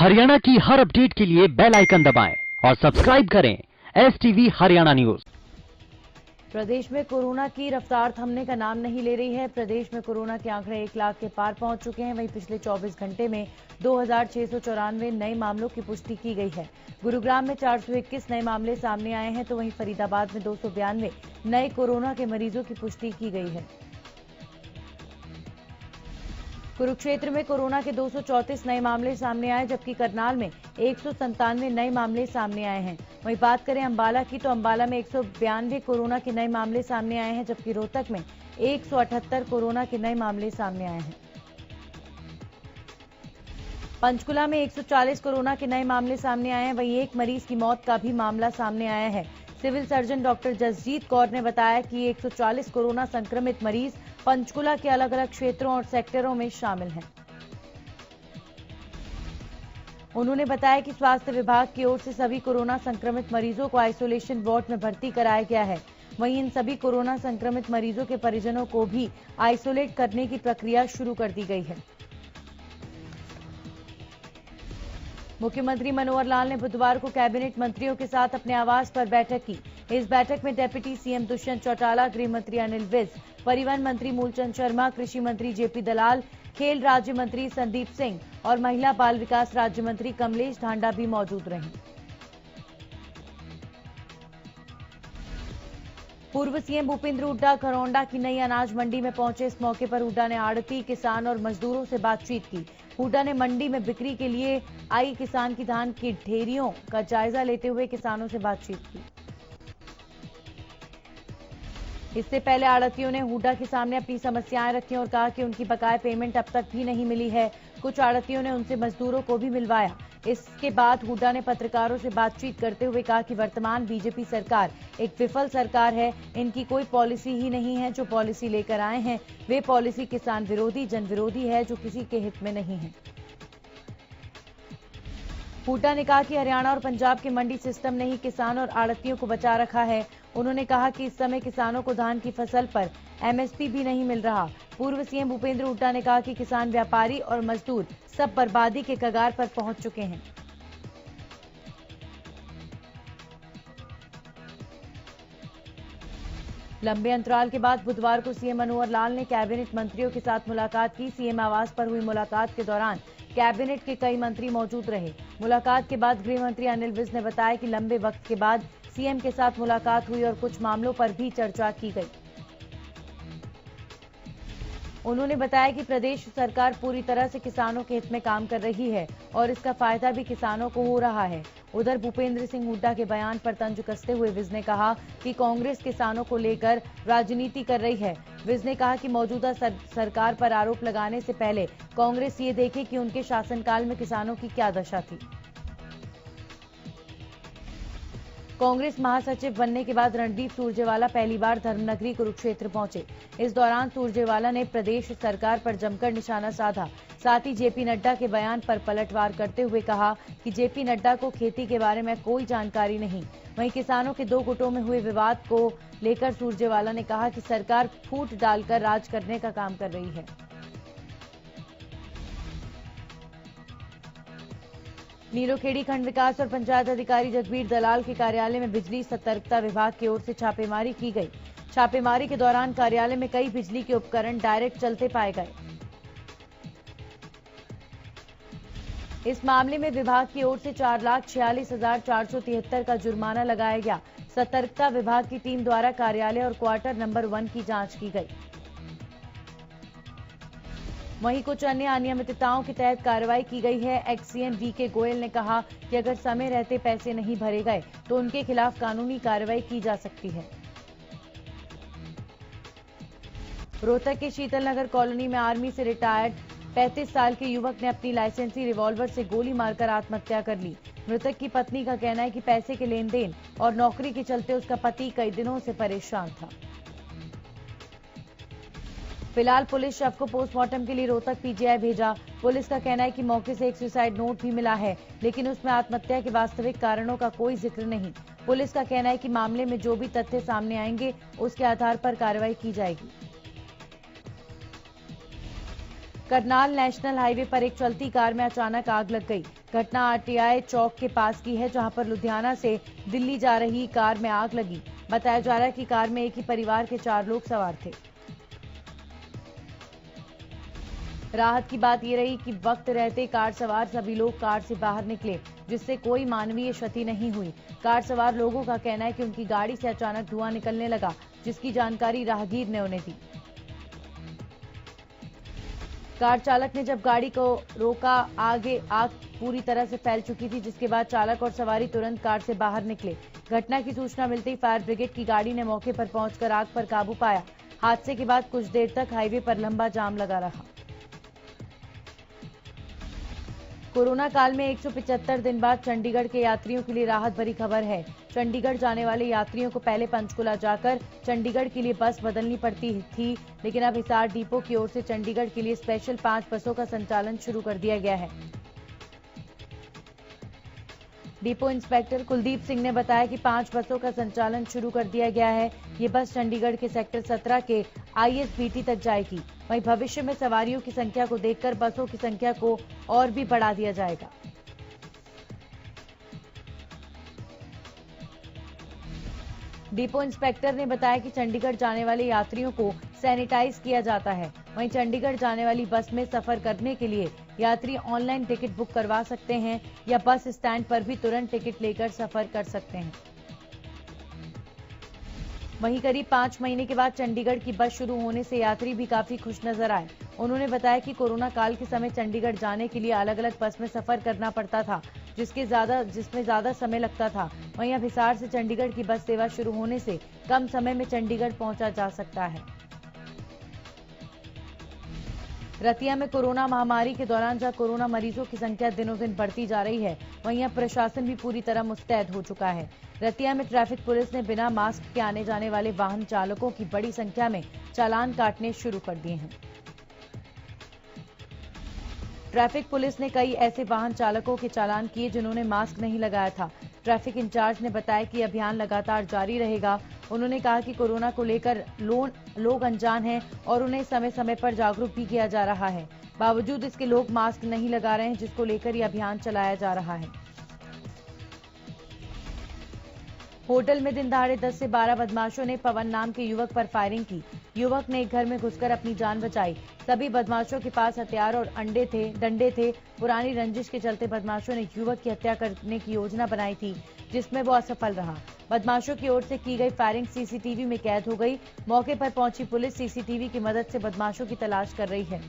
हरियाणा की हर अपडेट के लिए बेल आइकन दबाएं और सब्सक्राइब करें STV हरियाणा न्यूज। प्रदेश में कोरोना की रफ्तार थमने का नाम नहीं ले रही है। प्रदेश में कोरोना के आंकड़े 1 लाख के पार पहुंच चुके हैं। वहीं पिछले 24 घंटे में 2694 नए मामलों की पुष्टि की गई है। गुरुग्राम में 421 नए मामले सामने आए हैं, तो वहीं फरीदाबाद में 292 नए कोरोना के मरीजों की पुष्टि की गई है। कुरुक्षेत्र में कोरोना के 234 नए मामले सामने आए, जबकि करनाल में 197 नए मामले सामने आए हैं। वहीं बात करें अंबाला की, तो अंबाला में 192 कोरोना के नए मामले सामने आए हैं, जबकि रोहतक में 178 कोरोना के नए मामले सामने आए हैं। पंचकुला में 140 कोरोना के नए मामले सामने आए हैं। वहीं एक मरीज की मौत का भी मामला सामने आया है। Civil surgeon doctor Jasjeet Kaur ने बताया कि 140 कोरोना संक्रमित मरीज पंचकुला के अलग अलग क्षेत्रों और सेक्टरों में शामिल हैं। उन्होंने बताया कि स्वास्थ्य विभाग की ओर से सभी कोरोना संक्रमित मरीजों को आइसोलेशन वार्ड में भर्ती कराया गया है। वहीं इन सभी कोरोना संक्रमित मरीजों के परिजनों को भी आइसोलेट करने की प्रक्रिया शुरू कर दी गई है। मुख्यमंत्री मनोहर लाल ने बुधवार को कैबिनेट मंत्रियों के साथ अपने आवास पर बैठक की। इस बैठक में डिप्टी सीएम दुष्यंत चौटाला, गृह मंत्री अनिल विज, परिवहन मंत्री मूलचंद शर्मा, कृषि मंत्री जेपी दलाल, खेल राज्य मंत्री संदीप सिंह और महिला बाल विकास राज्य मंत्री कमलेश ढांडा भी मौजूद रहे। पूर्व सीएम भूपेंद्र हुड्डा खरौंडा की नई अनाज मंडी में पहुंचे। इस मौके पर हुड्डा ने आड़ती, किसान और मजदूरों से बातचीत की। हुड्डा ने मंडी में बिक्री के लिए आई किसान की धान की ढेरियों का जायजा लेते हुए किसानों से बातचीत की। इससे पहले आड़तियों ने हुड्डा के सामने अपनी समस्याएं रखी और कहा कि उनकी बकाया पेमेंट अब तक भी नहीं मिली है। कुछ आड़तियों ने उनसे मजदूरों को भी मिलवाया। इसके बाद हुड्डा ने पत्रकारों से बातचीत करते हुए कहा कि वर्तमान बीजेपी सरकार एक विफल सरकार है। इनकी कोई पॉलिसी ही नहीं है। जो पॉलिसी लेकर आए हैं वे पॉलिसी किसान विरोधी, जन विरोधी है, जो किसी के हित में नहीं है। हुड्डा ने कहा कि हरियाणा और पंजाब के मंडी सिस्टम ने ही किसान और आड़तियों को बचा रखा है। उन्होंने कहा कि इस समय किसानों को धान की फसल पर MSP भी नहीं मिल रहा। पूर्व सीएम भूपेंद्र हुड्डा ने कहा कि किसान, व्यापारी और मजदूर सब बर्बादी के कगार पर पहुंच चुके हैं। लंबे अंतराल के बाद बुधवार को सीएम मनोहर लाल ने कैबिनेट मंत्रियों के साथ मुलाकात की। सीएम आवास पर हुई मुलाकात के दौरान कैबिनेट के कई मंत्री मौजूद रहे। मुलाकात के बाद गृह मंत्री अनिल विज ने बताया कि लंबे वक्त के बाद सीएम के साथ मुलाकात हुई और कुछ मामलों पर भी चर्चा की गई। उन्होंने बताया कि प्रदेश सरकार पूरी तरह से किसानों के हित में काम कर रही है और इसका फायदा भी किसानों को हो रहा है। उधर भूपेंद्र सिंह हुड्डा के बयान पर तंज कसते हुए विज ने कहा कि कांग्रेस किसानों को लेकर राजनीति कर रही है। विज ने कहा कि मौजूदा सरकार पर आरोप लगाने से पहले कांग्रेस ये देखे कि उनके शासनकाल में किसानों की क्या दशा थी। कांग्रेस महासचिव बनने के बाद रणदीप सुरजेवाला पहली बार धर्मनगरी कुरुक्षेत्र पहुंचे। इस दौरान सुरजेवाला ने प्रदेश सरकार पर जमकर निशाना साधा। साथ ही जेपी नड्डा के बयान पर पलटवार करते हुए कहा कि जेपी नड्डा को खेती के बारे में कोई जानकारी नहीं। वहीं किसानों के दो गुटों में हुए विवाद को लेकर सुरजेवाला ने कहा कि सरकार फूट डालकर राज करने का काम कर रही है। नीलोखेड़ी खंड विकास और पंचायत अधिकारी जगबीर दलाल के कार्यालय में बिजली सतर्कता विभाग की ओर से छापेमारी की गई। छापेमारी के दौरान कार्यालय में कई बिजली के उपकरण डायरेक्ट चलते पाए गए। इस मामले में विभाग की ओर से 4,46,473 का जुर्माना लगाया गया। सतर्कता विभाग की टीम द्वारा कार्यालय और क्वार्टर नंबर 1 की जांच की गई। वहीं कुछ अन्य अनियमितताओं के तहत कार्रवाई की गई है। एक्सीएम VK गोयल ने कहा कि अगर समय रहते पैसे नहीं भरे गए तो उनके खिलाफ कानूनी कार्रवाई की जा सकती है। रोहतक के शीतल नगर कॉलोनी में आर्मी से रिटायर्ड 35 साल के युवक ने अपनी लाइसेंसी रिवॉल्वर से गोली मारकर आत्महत्या कर ली। मृतक की पत्नी का कहना है कि पैसे के लेन देन और नौकरी के चलते उसका पति कई दिनों से परेशान था। फिलहाल पुलिस शव को पोस्टमार्टम के लिए रोहतक PGI भेजा। पुलिस का कहना है कि मौके से एक सुसाइड नोट भी मिला है, लेकिन उसमें आत्महत्या के वास्तविक कारणों का कोई जिक्र नहीं। पुलिस का कहना है कि मामले में जो भी तथ्य सामने आएंगे उसके आधार पर कार्रवाई की जाएगी। करनाल नेशनल हाईवे पर एक चलती कार में अचानक आग लग गई। घटना आरटीआई चौक के पास की है, जहां पर लुधियाना से दिल्ली जा रही कार में आग लगी। बताया जा रहा है कि कार में एक ही परिवार के 4 लोग सवार थे। राहत की बात यह रही कि वक्त रहते कार सवार सभी लोग कार से बाहर निकले, जिससे कोई मानवीय क्षति नहीं हुई। कार सवार लोगों का कहना है कि उनकी गाड़ी से अचानक धुआं निकलने लगा, जिसकी जानकारी राहगीर ने उन्हें दी। कार चालक ने जब गाड़ी को रोका, आगे आग पूरी तरह से फैल चुकी थी, जिसके बाद चालक और सवारी तुरंत कार से बाहर निकले। घटना की सूचना मिलते ही फायर ब्रिगेड की गाड़ी ने मौके पर पहुंचकर आग पर काबू पाया। हादसे के बाद कुछ देर तक हाईवे पर लंबा जाम लगा रहा। कोरोना काल में 175 दिन बाद चंडीगढ़ के यात्रियों के लिए राहत भरी खबर है। चंडीगढ़ जाने वाले यात्रियों को पहले पंचकुला जाकर चंडीगढ़ के लिए बस बदलनी पड़ती थी, लेकिन अब हिसार डिपो की ओर से चंडीगढ़ के लिए स्पेशल 5 बसों का संचालन शुरू कर दिया गया है। डिपो इंस्पेक्टर कुलदीप सिंह ने बताया कि 5 बसों का संचालन शुरू कर दिया गया है। ये बस चंडीगढ़ के सेक्टर 17 के ISBT तक जाएगी। वहीं भविष्य में सवारियों की संख्या को देखकर बसों की संख्या को और भी बढ़ा दिया जाएगा। डिपो इंस्पेक्टर ने बताया कि चंडीगढ़ जाने वाले यात्रियों को सैनिटाइज किया जाता है। वहीं चंडीगढ़ जाने वाली बस में सफर करने के लिए यात्री ऑनलाइन टिकट बुक करवा सकते हैं या बस स्टैंड पर भी तुरंत टिकट लेकर सफर कर सकते हैं। वहीं करीब 5 महीने के बाद चंडीगढ़ की बस शुरू होने से यात्री भी काफी खुश नजर आए। उन्होंने बताया कि कोरोना काल के समय चंडीगढ़ जाने के लिए अलग अलग बस में सफर करना पड़ता था, जिसमें ज्यादा समय लगता था। वहीं अब हिसार से चंडीगढ़ की बस सेवा शुरू होने से कम समय में चंडीगढ़ पहुंचा जा सकता है। रतिया में कोरोना महामारी के दौरान जहां कोरोना मरीजों की संख्या दिनों दिन बढ़ती जा रही है, वहीं अब प्रशासन भी पूरी तरह मुस्तैद हो चुका है। रतिया में ट्रैफिक पुलिस ने बिना मास्क के आने जाने वाले वाहन चालकों की बड़ी संख्या में चालान काटने शुरू कर दिए हैं। ट्रैफिक पुलिस ने कई ऐसे वाहन चालकों के चालान किए जिन्होंने मास्क नहीं लगाया था। ट्रैफिक इंचार्ज ने बताया कि अभियान लगातार जारी रहेगा। उन्होंने कहा कि कोरोना को लेकर लोग अनजान हैं और उन्हें समय समय पर जागरूक भी किया जा रहा है। बावजूद इसके लोग मास्क नहीं लगा रहे हैं, जिसको लेकर यह अभियान चलाया जा रहा है। होटल में दिन दहाड़े 10 से 12 बदमाशों ने पवन नाम के युवक पर फायरिंग की। युवक ने एक घर में घुसकर अपनी जान बचाई। सभी बदमाशों के पास हथियार और डंडे थे। पुरानी रंजिश के चलते बदमाशों ने युवक की हत्या करने की योजना बनाई थी, जिसमें वो असफल रहा। बदमाशों की ओर से की गई फायरिंग सीसीटीवी में कैद हो गई। मौके पर पहुंची पुलिस सीसीटीवी की मदद से बदमाशों की तलाश कर रही है।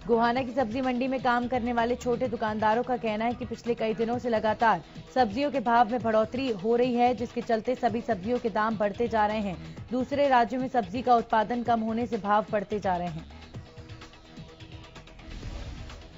गोहाना की सब्जी मंडी में काम करने वाले छोटे दुकानदारों का कहना है कि पिछले कई दिनों से लगातार सब्जियों के भाव में बढ़ोतरी हो रही है, जिसके चलते सभी सब्जियों के दाम बढ़ते जा रहे हैं। दूसरे राज्यों में सब्जी का उत्पादन कम होने से भाव बढ़ते जा रहे हैं।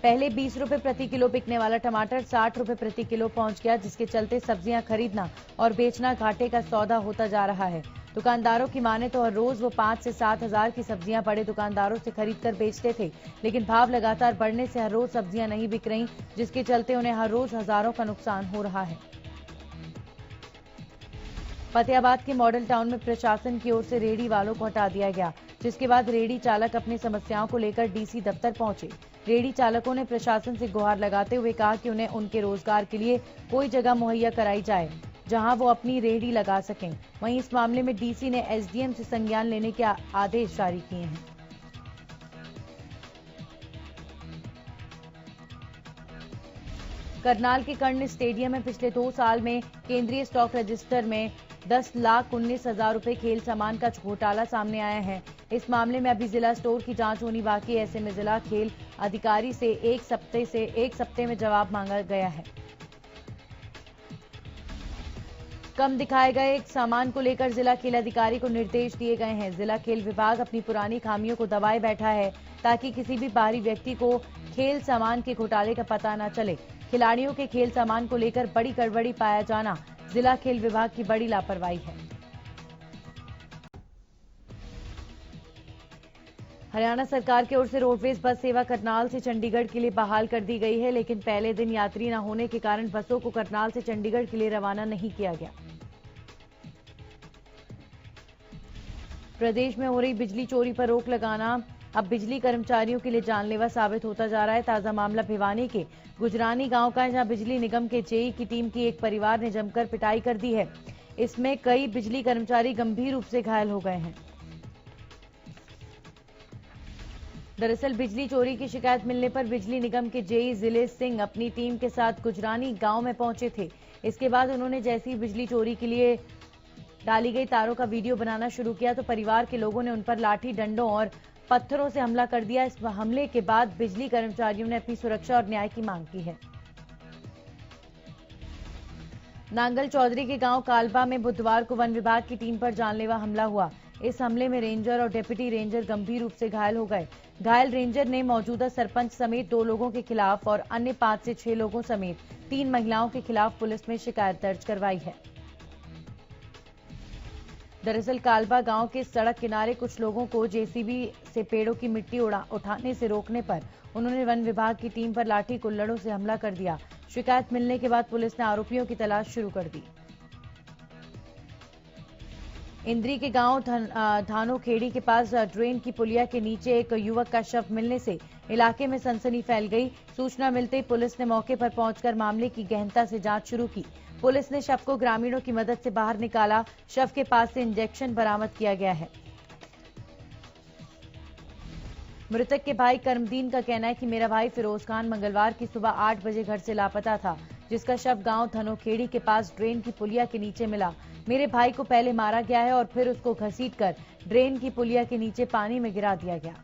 पहले 20 रुपए प्रति किलो बिकने वाला टमाटर 60 रुपए प्रति किलो पहुंच गया, जिसके चलते सब्जियां खरीदना और बेचना घाटे का सौदा होता जा रहा है। दुकानदारों की माने तो हर रोज वो 5 से 7 हजार की सब्जियां बड़े दुकानदारों से खरीदकर बेचते थे, लेकिन भाव लगातार बढ़ने से हर रोज सब्जियां नहीं बिक रही, जिसके चलते उन्हें हर रोज हजारों का नुकसान हो रहा है। फतेहाबाद के मॉडल टाउन में प्रशासन की ओर से रेहड़ी वालों को हटा दिया गया, जिसके बाद रेहड़ी चालक अपनी समस्याओं को लेकर डीसी दफ्तर पहुंचे। रेहड़ी चालकों ने प्रशासन से गुहार लगाते हुए कहा कि उन्हें उनके रोजगार के लिए कोई जगह मुहैया कराई जाए जहां वो अपनी रेहड़ी लगा सकें। वहीं इस मामले में डीसी ने एसडीएम से संज्ञान लेने के आदेश जारी किए हैं। करनाल के कर्ण स्टेडियम में पिछले 2 साल में केंद्रीय स्टॉक रजिस्टर में 10,19,000 रुपए खेल सामान का घोटाला सामने आया है। इस मामले में अभी जिला स्टोर की जांच होनी बाकी है। ऐसे में जिला खेल अधिकारी से एक सप्ते में जवाब मांगा गया है। कम दिखाए गए सामान को लेकर जिला खेल अधिकारी को निर्देश दिए गए हैं। जिला खेल विभाग अपनी पुरानी खामियों को दबाए बैठा है, ताकि किसी भी बाहरी व्यक्ति को खेल सामान के घोटाले का पता न चले। खिलाड़ियों के खेल सामान को लेकर बड़ी गड़बड़ी पाया जाना जिला खेल विभाग की बड़ी लापरवाही है। हरियाणा सरकार की ओर से रोडवेज बस सेवा करनाल से चंडीगढ़ के लिए बहाल कर दी गई है, लेकिन पहले दिन यात्री न होने के कारण बसों को करनाल से चंडीगढ़ के लिए रवाना नहीं किया गया। प्रदेश में हो रही बिजली चोरी पर रोक लगाना अब बिजली कर्मचारियों के लिए जानलेवा साबित होता जा रहा है। ताजा मामला भिवानी के गुजरानी गांव का है, जहां बिजली निगम के जेई की टीम की एक परिवार ने जमकर पिटाई कर दी है। इसमें कई बिजली कर्मचारी गंभीर रूप से घायल हो गए हैं। दरअसल बिजली चोरी की शिकायत मिलने पर बिजली निगम के जेई जिले सिंह अपनी टीम के साथ गुजरानी गांव में पहुंचे थे। इसके बाद उन्होंने जैसे ही बिजली चोरी के लिए डाली गई तारों का वीडियो बनाना शुरू किया तो परिवार के लोगों ने उन पर लाठी डंडों और पत्थरों से हमला कर दिया। इस हमले के बाद बिजली कर्मचारियों ने अपनी सुरक्षा और न्याय की मांग की है। नांगल चौधरी के गांव कालबा में बुधवार को वन विभाग की टीम पर जानलेवा हमला हुआ। इस हमले में रेंजर और डिप्टी रेंजर गंभीर रूप से घायल हो गए। घायल रेंजर ने मौजूदा सरपंच समेत 2 लोगों के खिलाफ और अन्य 5 से 6 लोगों समेत 3 महिलाओं के खिलाफ पुलिस में शिकायत दर्ज करवाई है। दरअसल कालबा गांव के सड़क किनारे कुछ लोगों को जेसीबी से पेड़ों की मिट्टी उठाने से रोकने पर उन्होंने वन विभाग की टीम पर लाठी कुल्हड़ों से हमला कर दिया। शिकायत मिलने के बाद पुलिस ने आरोपियों की तलाश शुरू कर दी। इंद्री के गांव धानो खेड़ी के पास ड्रेन की पुलिया के नीचे एक युवक का शव मिलने से इलाके में सनसनी फैल गई। सूचना मिलते ही पुलिस ने मौके पर पहुंचकर मामले की गहनता से जांच शुरू की। पुलिस ने शव को ग्रामीणों की मदद से बाहर निकाला। शव के पास से इंजेक्शन बरामद किया गया है। मृतक के भाई करमदीन का कहना है कि मेरा भाई फिरोज खान मंगलवार की सुबह 8 बजे घर से लापता था, जिसका शव गांव धनोखेड़ी के पास ड्रेन की पुलिया के नीचे मिला। मेरे भाई को पहले मारा गया है और फिर उसको घसीटकर ड्रेन की पुलिया के नीचे पानी में गिरा दिया गया।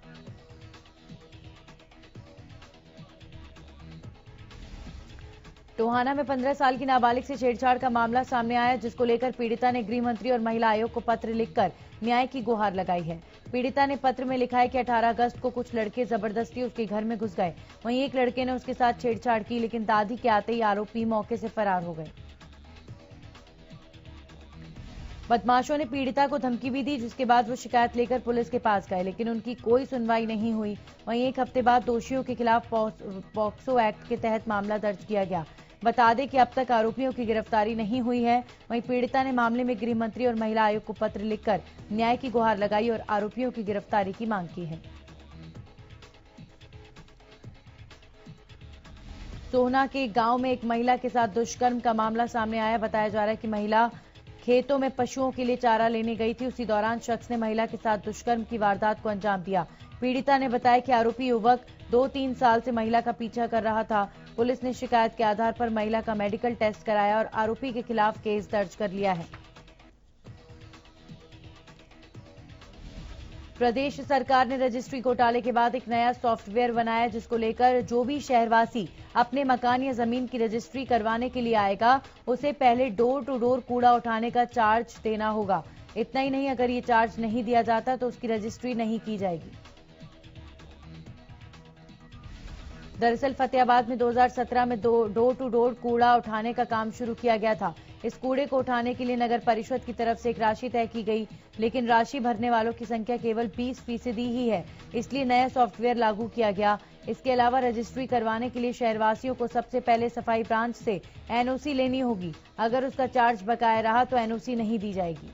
टोहाना में 15 साल की नाबालिग से छेड़छाड़ का मामला सामने आया, जिसको लेकर पीड़िता ने गृह मंत्री और महिला आयोग को पत्र लिखकर न्याय की गुहार लगाई है। पीड़िता ने पत्र में लिखा है कि 18 अगस्त को कुछ लड़के जबरदस्ती उसके घर में घुस गए। वहीं एक लड़के ने उसके साथ छेड़छाड़ की, लेकिन दादी के आते ही आरोपी मौके से फरार हो गए। बदमाशों ने पीड़िता को धमकी भी दी, जिसके बाद वो शिकायत लेकर पुलिस के पास गए, लेकिन उनकी कोई सुनवाई नहीं हुई। वहीं एक हफ्ते बाद दोषियों के खिलाफ पॉक्सो एक्ट के तहत मामला दर्ज किया गया। बता दें कि अब तक आरोपियों की गिरफ्तारी नहीं हुई है। वहीं पीड़िता ने मामले में गृह मंत्री और महिला आयोग को पत्र लिखकर न्याय की गुहार लगाई और आरोपियों की गिरफ्तारी की मांग की है। सोहना के गांव में एक महिला के साथ दुष्कर्म का मामला सामने आया। बताया जा रहा है कि महिला खेतों में पशुओं के लिए चारा लेने गई थी। उसी दौरान शख्स ने महिला के साथ दुष्कर्म की वारदात को अंजाम दिया। पीड़िता ने बताया कि आरोपी युवक 2-3 साल से महिला का पीछा कर रहा था। पुलिस ने शिकायत के आधार पर महिला का मेडिकल टेस्ट कराया और आरोपी के खिलाफ केस दर्ज कर लिया है। प्रदेश सरकार ने रजिस्ट्री घोटाले के बाद एक नया सॉफ्टवेयर बनाया, जिसको लेकर जो भी शहरवासी अपने मकान या जमीन की रजिस्ट्री करवाने के लिए आएगा, उसे पहले डोर टू डोर कूड़ा उठाने का चार्ज देना होगा। इतना ही नहीं, अगर ये चार्ज नहीं दिया जाता तो उसकी रजिस्ट्री नहीं की जाएगी। दरअसल फतेहाबाद में 2017 में डोर टू डोर कूड़ा उठाने का काम शुरू किया गया था। इस कूड़े को उठाने के लिए नगर परिषद की तरफ से एक राशि तय की गई, लेकिन राशि भरने वालों की संख्या केवल 20% ही है, इसलिए नया सॉफ्टवेयर लागू किया गया। इसके अलावा रजिस्ट्री करवाने के लिए शहरवासियों को सबसे पहले सफाई ब्रांच से एनओसी लेनी होगी। अगर उसका चार्ज बकाया रहा तो एनओसी नहीं दी जाएगी।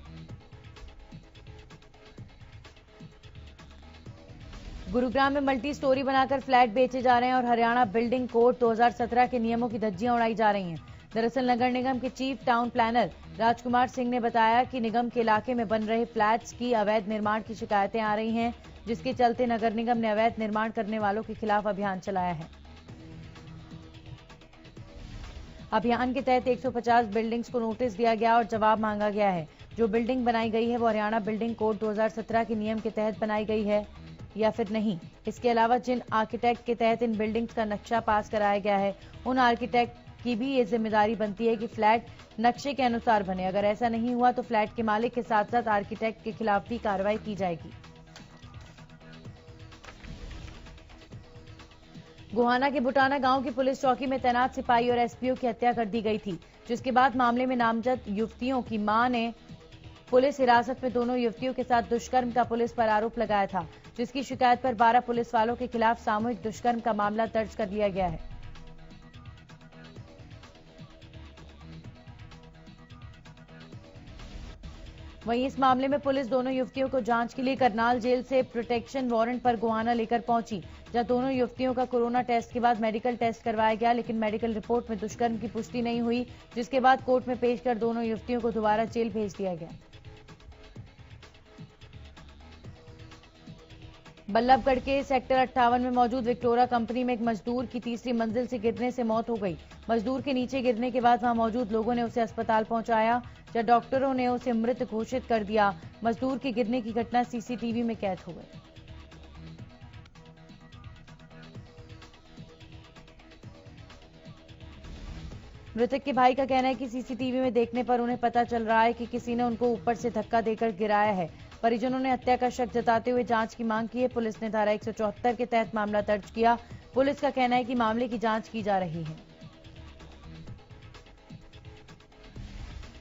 गुरुग्राम में मल्टी स्टोरी बनाकर फ्लैट बेचे जा रहे हैं और हरियाणा बिल्डिंग कोड 2017 के नियमों की धज्जियां उड़ाई जा रही हैं। दरअसल नगर निगम के chief town planner Rajkumar Singh ने बताया कि निगम के इलाके में बन रहे फ्लैट्स की अवैध निर्माण की शिकायतें आ रही हैं, जिसके चलते नगर निगम ने अवैध निर्माण करने वालों के खिलाफ अभियान चलाया है। अभियान के तहत 150 बिल्डिंग्स को नोटिस दिया गया और जवाब मांगा गया है। जो बिल्डिंग बनाई गई है वो हरियाणा बिल्डिंग कोड 2017 के नियम के तहत बनाई गई है या फिर नहीं। इसके अलावा जिन आर्किटेक्ट के तहत इन बिल्डिंग्स का नक्शा पास कराया गया है, उन आर्किटेक्ट की भी ये जिम्मेदारी बनती है कि फ्लैट नक्शे के अनुसार बने। अगर ऐसा नहीं हुआ तो फ्लैट के मालिक के साथ साथ आर्किटेक्ट के खिलाफ भी कार्रवाई की जाएगी। गोहाना के बुटाना गांव की पुलिस चौकी में तैनात सिपाही और एसपीओ की हत्या कर दी गई थी, जिसके बाद मामले में नामजद युवतियों की मां ने पुलिस हिरासत में दोनों युवतियों के साथ दुष्कर्म का पुलिस पर आरोप लगाया था, जिसकी शिकायत पर 12 पुलिस वालों के खिलाफ सामूहिक दुष्कर्म का मामला दर्ज कर लिया गया है। वहीं इस मामले में पुलिस दोनों युवतियों को जांच के लिए करनाल जेल से प्रोटेक्शन वारंट पर गोहाना लेकर पहुंची, जहां दोनों युवतियों का कोरोना टेस्ट के बाद मेडिकल टेस्ट करवाया गया, लेकिन मेडिकल रिपोर्ट में दुष्कर्म की पुष्टि नहीं हुई, जिसके बाद कोर्ट में पेश कर दोनों युवतियों को दोबारा जेल भेज दिया गया। बल्लभगढ़ के सेक्टर 58 में मौजूद विक्टोरा कंपनी में एक मजदूर की तीसरी मंजिल से गिरने से मौत हो गई। मजदूर के नीचे गिरने के बाद वहां मौजूद लोगों ने उसे अस्पताल पहुंचाया, जहां डॉक्टरों ने उसे मृत घोषित कर दिया। मजदूर के गिरने की घटना सीसीटीवी में कैद हो गई। मृतक के भाई का कहना है कि सीसीटीवी में देखने पर उन्हें पता चल रहा है कि किसी ने उनको ऊपर से धक्का देकर गिराया है। परिजनों ने हत्या का शक जताते हुए जांच की मांग की है। पुलिस ने धारा 174 के तहत मामला दर्ज किया। पुलिस का कहना है कि मामले की जांच की जा रही है।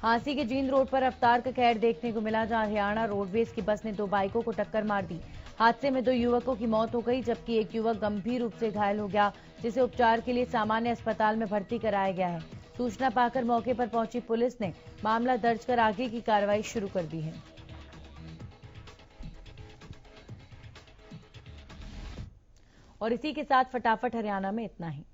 हांसी के जींद रोड पर रफ्तार का कहर देखने को मिला, जहां हरियाणा रोडवेज की बस ने दो बाइकों को टक्कर मार दी। हादसे में दो युवकों की मौत हो गई, जबकि एक युवक गंभीर रूप से घायल हो गया, जिसे उपचार के लिए सामान्य अस्पताल में भर्ती कराया गया है। सूचना पाकर मौके पर पहुंची पुलिस ने मामला दर्ज कर आगे की कार्रवाई शुरू कर दी है। और इसी के साथ फटाफट हरियाणा में इतना ही।